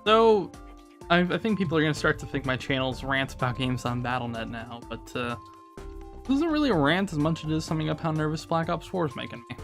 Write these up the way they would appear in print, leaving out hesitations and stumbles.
So, I think people are going to start to think my channel's rants about games on Battle.net now, but this isn't really a rant as much as it is summing up how nervous Black Ops 4 is making me.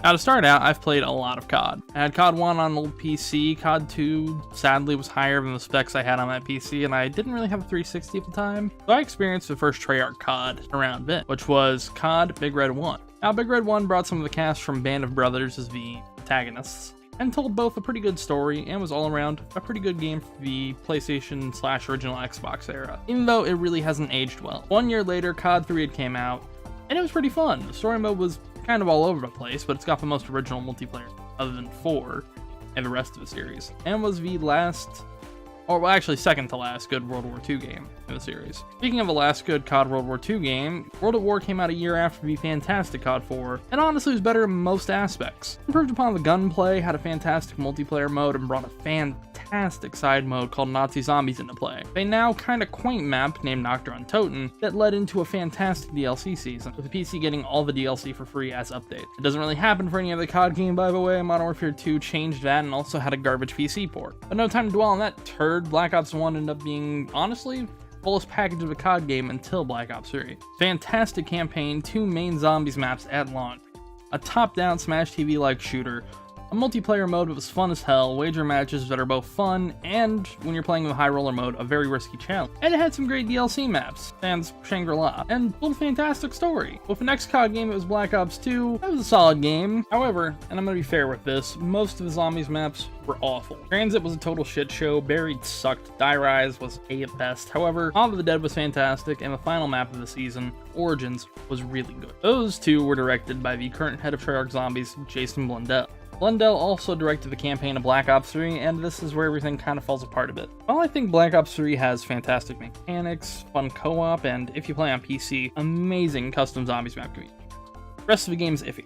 Now to start out, I've played a lot of CoD. I had CoD 1 on an old PC, CoD 2 sadly was higher than the specs I had on that PC, and I didn't really have a 360 at the time, so I experienced the first Treyarch CoD around then, which was CoD Big Red 1. Now Big Red 1 brought some of the cast from Band of Brothers as the antagonists, and told both a pretty good story and was all around a pretty good game for the PlayStation / original Xbox era, even though it really hasn't aged well. 1 year later, CoD 3 had came out, and it was pretty fun. The story mode was kind of all over the place, but it's got the most original multiplayer other than 4 and the rest of the series, and was the last, or well, actually second to last good World War II game in the series. Speaking of the last good CoD World War II game, World at War came out a year after the fantastic CoD 4, and honestly was better in most aspects. Improved upon the gunplay, had a fantastic multiplayer mode, and brought a fantastic side mode called Nazi Zombies into play. A now kinda quaint map named Nocturne Toten that led into a fantastic DLC season, with the PC getting all the DLC for free as updates. It doesn't really happen for any other CoD game, by the way. Modern Warfare 2 changed that and also had a garbage PC port. But no time to dwell on that turd. Black Ops 1 ended up being, honestly, fullest package of a CoD game until Black Ops 3. Fantastic campaign, 2 main zombies maps at launch, a top-down Smash TV-like shooter, a multiplayer mode that was fun as hell, wager matches that are both fun, and, when you're playing the high roller mode, a very risky challenge. And it had some great DLC maps, sans Shangri-La, and told a fantastic story. With the next CoD game, it was Black Ops 2, that was a solid game. However, and I'm gonna be fair with this, most of the zombies maps were awful. Transit was a total shit show, Buried sucked, Die Rise was A at best. However, Dawn of the Dead was fantastic, and the final map of the season, Origins, was really good. Those two were directed by the current head of Treyarch Zombies, Jason Blundell. Blundell also directed the campaign of Black Ops 3, and this is where everything kind of falls apart a bit. While I think Black Ops 3 has fantastic mechanics, fun co-op, and if you play on PC, amazing custom zombies map community. The rest of the game is iffy.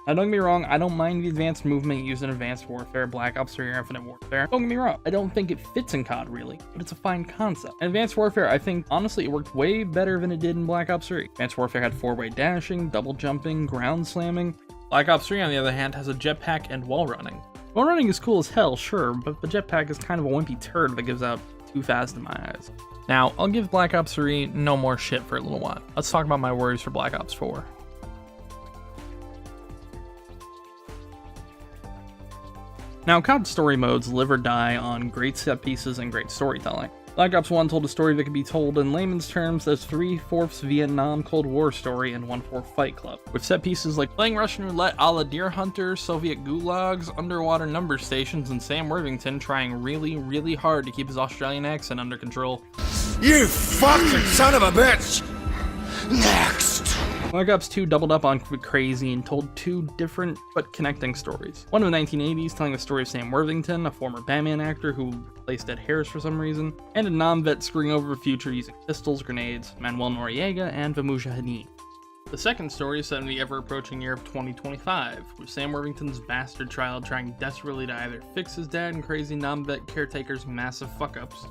Now don't get me wrong, I don't mind the advanced movement used in Advanced Warfare, Black Ops 3, or Infinite Warfare. Don't get me wrong, I don't think it fits in CoD really, but it's a fine concept. In Advanced Warfare, I think, honestly, it worked way better than it did in Black Ops 3. Advanced Warfare had 4-way dashing, double jumping, ground slamming. Black Ops 3, on the other hand, has a jetpack and wall running. Wall running is cool as hell, sure, but the jetpack is kind of a wimpy turd that gives out too fast in my eyes. Now, I'll give Black Ops 3 no more shit for a little while. Let's talk about my worries for Black Ops 4. Now, CoD story modes live or die on great set pieces and great storytelling. Black Ops 1 told a story that could be told in layman's terms as 3/4 Vietnam Cold War story and 1/4 Fight Club, with set pieces like playing Russian roulette a la Deer Hunter, Soviet gulags, underwater number stations, and Sam Worthington trying really, really hard to keep his Australian accent under control. You fucking son of a bitch! Next! Black Ops 2 doubled up on crazy and told 2 different but connecting stories. One in the 1980s telling the story of Sam Worthington, a former Batman actor who replaced dead hairs for some reason, and a non-vet screwing over the future using pistols, grenades, Manuel Noriega, and the Mujahideen. The second story is set in the ever-approaching year of 2025, with Sam Worthington's bastard child trying desperately to either fix his dad and crazy non-vet caretaker's massive fuck-ups,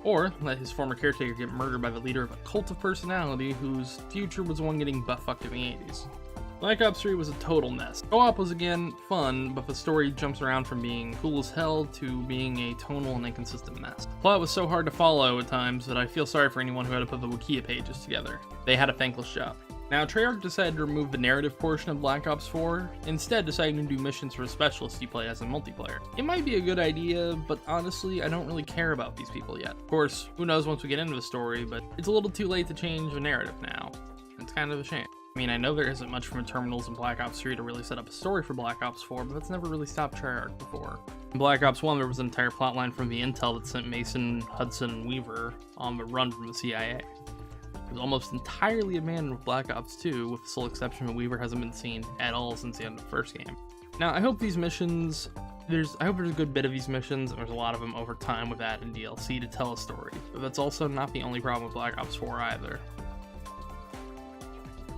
or let his former caretaker get murdered by the leader of a cult of personality whose future was the one getting butt-fucked in the 80s. Black Ops 3 was a total mess. Co-op was again fun, but the story jumps around from being cool as hell to being a tonal and inconsistent mess. The plot was so hard to follow at times that I feel sorry for anyone who had to put the Wikia pages together. They had a thankless job. Now, Treyarch decided to remove the narrative portion of Black Ops 4, instead deciding to do missions for specialists you play as in multiplayer. It might be a good idea, but honestly, I don't really care about these people yet. Of course, who knows once we get into the story, but it's a little too late to change the narrative now. It's kind of a shame. I mean, I know there isn't much from the terminals in Black Ops 3 to really set up a story for Black Ops 4, but that's never really stopped Treyarch before. In Black Ops 1, there was an entire plotline from the intel that sent Mason, Hudson, and Weaver on the run from the CIA. It was almost entirely abandoned with Black Ops 2, with the sole exception that Weaver hasn't been seen at all since the end of the first game. Now, I hope these missions, I hope there's a good bit of these missions, and there's a lot of them over time with added DLC to tell a story, but that's also not the only problem with Black Ops 4 either.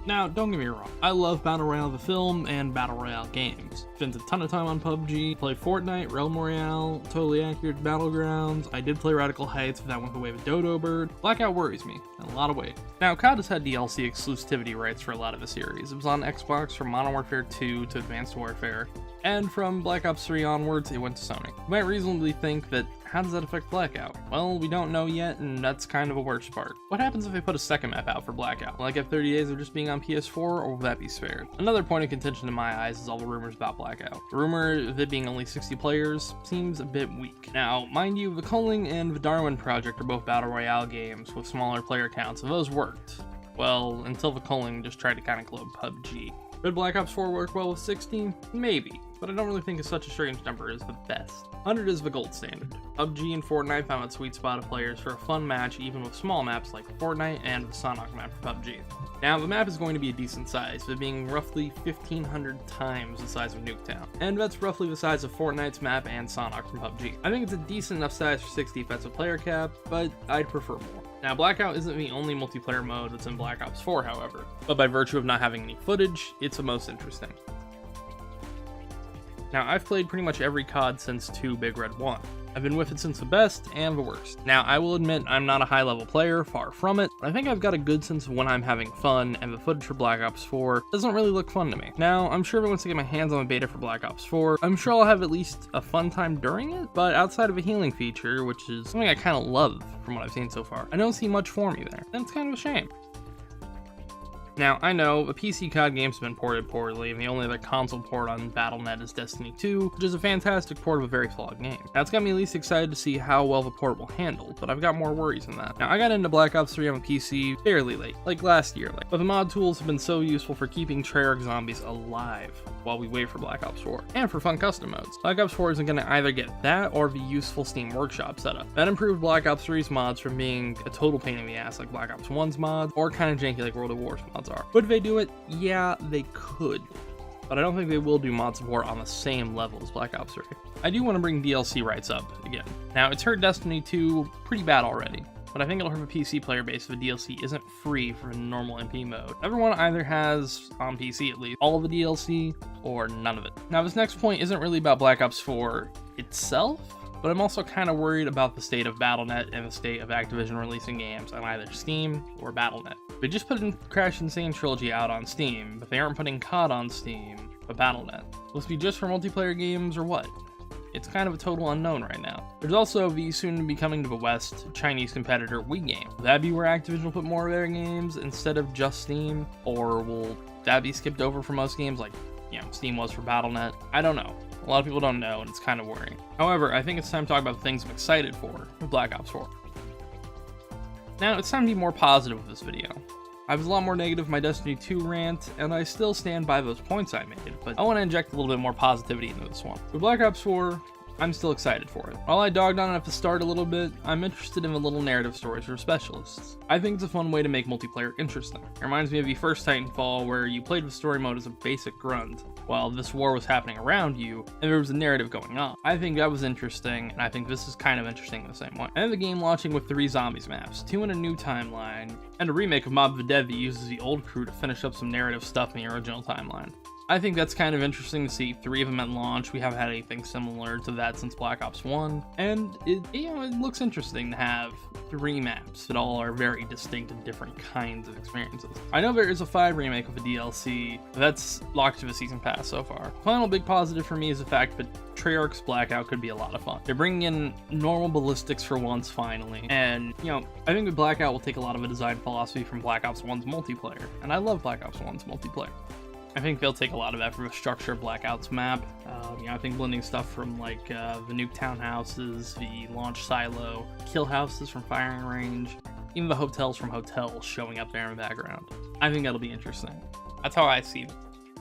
Now, don't get me wrong, I love Battle Royale the film and Battle Royale games. Spent a ton of time on PUBG, played Fortnite, Realm Royale, Totally Accurate Battlegrounds, I did play Radical Heights, but that went the way of Dodo Bird. Blackout worries me, in a lot of ways. Now, CoD has had DLC exclusivity rights for a lot of the series. It was on Xbox from Modern Warfare 2 to Advanced Warfare, And from Black Ops 3 onwards, it went to Sony. You might reasonably think that, how does that affect Blackout? Well, we don't know yet, and that's kind of a worst part. What happens if they put a second map out for Blackout? Will I get 30 days of just being on PS4, or will that be spared? Another point of contention in my eyes is all the rumors about Blackout. The rumor of it being only 60 players seems a bit weak. Now, mind you, the Culling and the Darwin Project are both Battle Royale games with smaller player counts, and those worked. Well, until the Culling just tried to kind of club PUBG. Could Black Ops 4 work well with 60? Maybe, but I don't really think such a strange number is the best. 100 is the gold standard. PUBG and Fortnite found its sweet spot of players for a fun match even with small maps like Fortnite and the Sonok map for PUBG. Now, the map is going to be a decent size, with it being roughly 1,500 times the size of Nuketown, and that's roughly the size of Fortnite's map and Sonok from PUBG. I think it's a decent enough size for 60 offensive player cap, but I'd prefer more. Now, Blackout isn't the only multiplayer mode that's in Black Ops 4, however, but by virtue of not having any footage, it's the most interesting. Now, I've played pretty much every CoD since 2 Big Red 1. I've been with it since the best and the worst. Now, I will admit I'm not a high-level player, far from it, but I think I've got a good sense of when I'm having fun, and the footage for Black Ops 4 doesn't really look fun to me. Now, I'm sure once I get my hands on the beta for Black Ops 4, I'm sure I'll have at least a fun time during it, but outside of a healing feature, which is something I kind of love from what I've seen so far, I don't see much for me there, and it's kind of a shame. Now, I know, the PC CoD games have been ported poorly, and the only other console port on Battle.net is Destiny 2, which is a fantastic port of a very flawed game. Now, it's got me at least excited to see how well the port will handle, but I've got more worries than that. Now, I got into Black Ops 3 on the PC fairly late, like last year, but the mod tools have been so useful for keeping Treyarch zombies alive while we wait for Black Ops 4, and for fun custom modes. Black Ops 4 isn't going to either get that or the useful Steam Workshop setup. That improved Black Ops 3's mods from being a total pain in the ass like Black Ops 1's mods, or kind of janky like World of War's mods are. Would they do it? Yeah, they could, but I don't think they will do mod support on the same level as Black Ops 3. I do want to bring DLC rights up again. Now, it's hurt Destiny 2 pretty bad already, but I think it'll hurt the PC player base if the DLC isn't free for normal MP mode. Everyone either has, on PC at least, all of the DLC or none of it. Now, this next point isn't really about Black Ops 4 itself, but I'm also kind of worried about the state of Battle.net and the state of Activision releasing games on either Steam or Battle.net. They just put Crash Insane Trilogy out on Steam, but they aren't putting CoD on Steam, but Battle.net. Will this be just for multiplayer games or what? It's kind of a total unknown right now. There's also the soon-to-be coming to the West Chinese competitor Wii game. Will that be where Activision will put more of their games instead of just Steam? Or will that be skipped over for most games like, Steam was for Battle.net? I don't know. A lot of people don't know, and it's kind of worrying. However, I think it's time to talk about the things I'm excited for with Black Ops 4. Now, it's time to be more positive with this video. I was a lot more negative in my Destiny 2 rant, and I still stand by those points I made, but I want to inject a little bit more positivity into this one. With Black Ops 4, I'm still excited for it. While I dogged on it at the start a little bit, I'm interested in the little narrative stories for specialists. I think it's a fun way to make multiplayer interesting. It reminds me of the first Titanfall, where you played with story mode as a basic grunt, while this war was happening around you, and there was a narrative going on. I think that was interesting, and I think this is kind of interesting in the same way. I have the game launching with 3 zombies maps, 2 in a new timeline, and a remake of Mob of the Dead that uses the old crew to finish up some narrative stuff in the original timeline. I think that's kind of interesting to see 3 of them at launch. We haven't had anything similar to that since Black Ops 1, and it looks interesting to have 3 maps that all are very distinct and different kinds of experiences. I know there is a 5 remake of a DLC, but that's locked to the season pass so far. The final big positive for me is the fact that Treyarch's Blackout could be a lot of fun. They're bringing in normal ballistics for once, finally, and I think that Blackout will take a lot of a design philosophy from Black Ops 1's multiplayer, and I love Black Ops 1's multiplayer. I think they'll take a lot of that from the structure of Blackout's map. I think blending stuff from like the Nuketown houses, the launch silo, kill houses from firing range, even the hotels from hotels showing up there in the background. I think that'll be interesting. That's how I see it.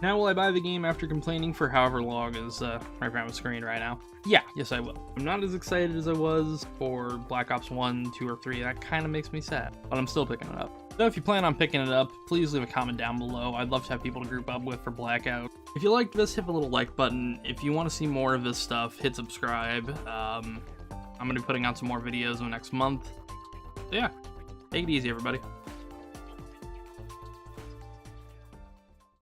Now, will I buy the game after complaining for however long is right around the screen right now? Yeah, yes I will. I'm not as excited as I was for Black Ops 1, 2, or 3. That kind of makes me sad, but I'm still picking it up. So if you plan on picking it up, please leave a comment down below. I'd love to have people to group up with for Blackout. If you liked this, hit the little like button. If you want to see more of this stuff, hit subscribe. I'm going to be putting out some more videos in the next month. So yeah, take it easy, everybody.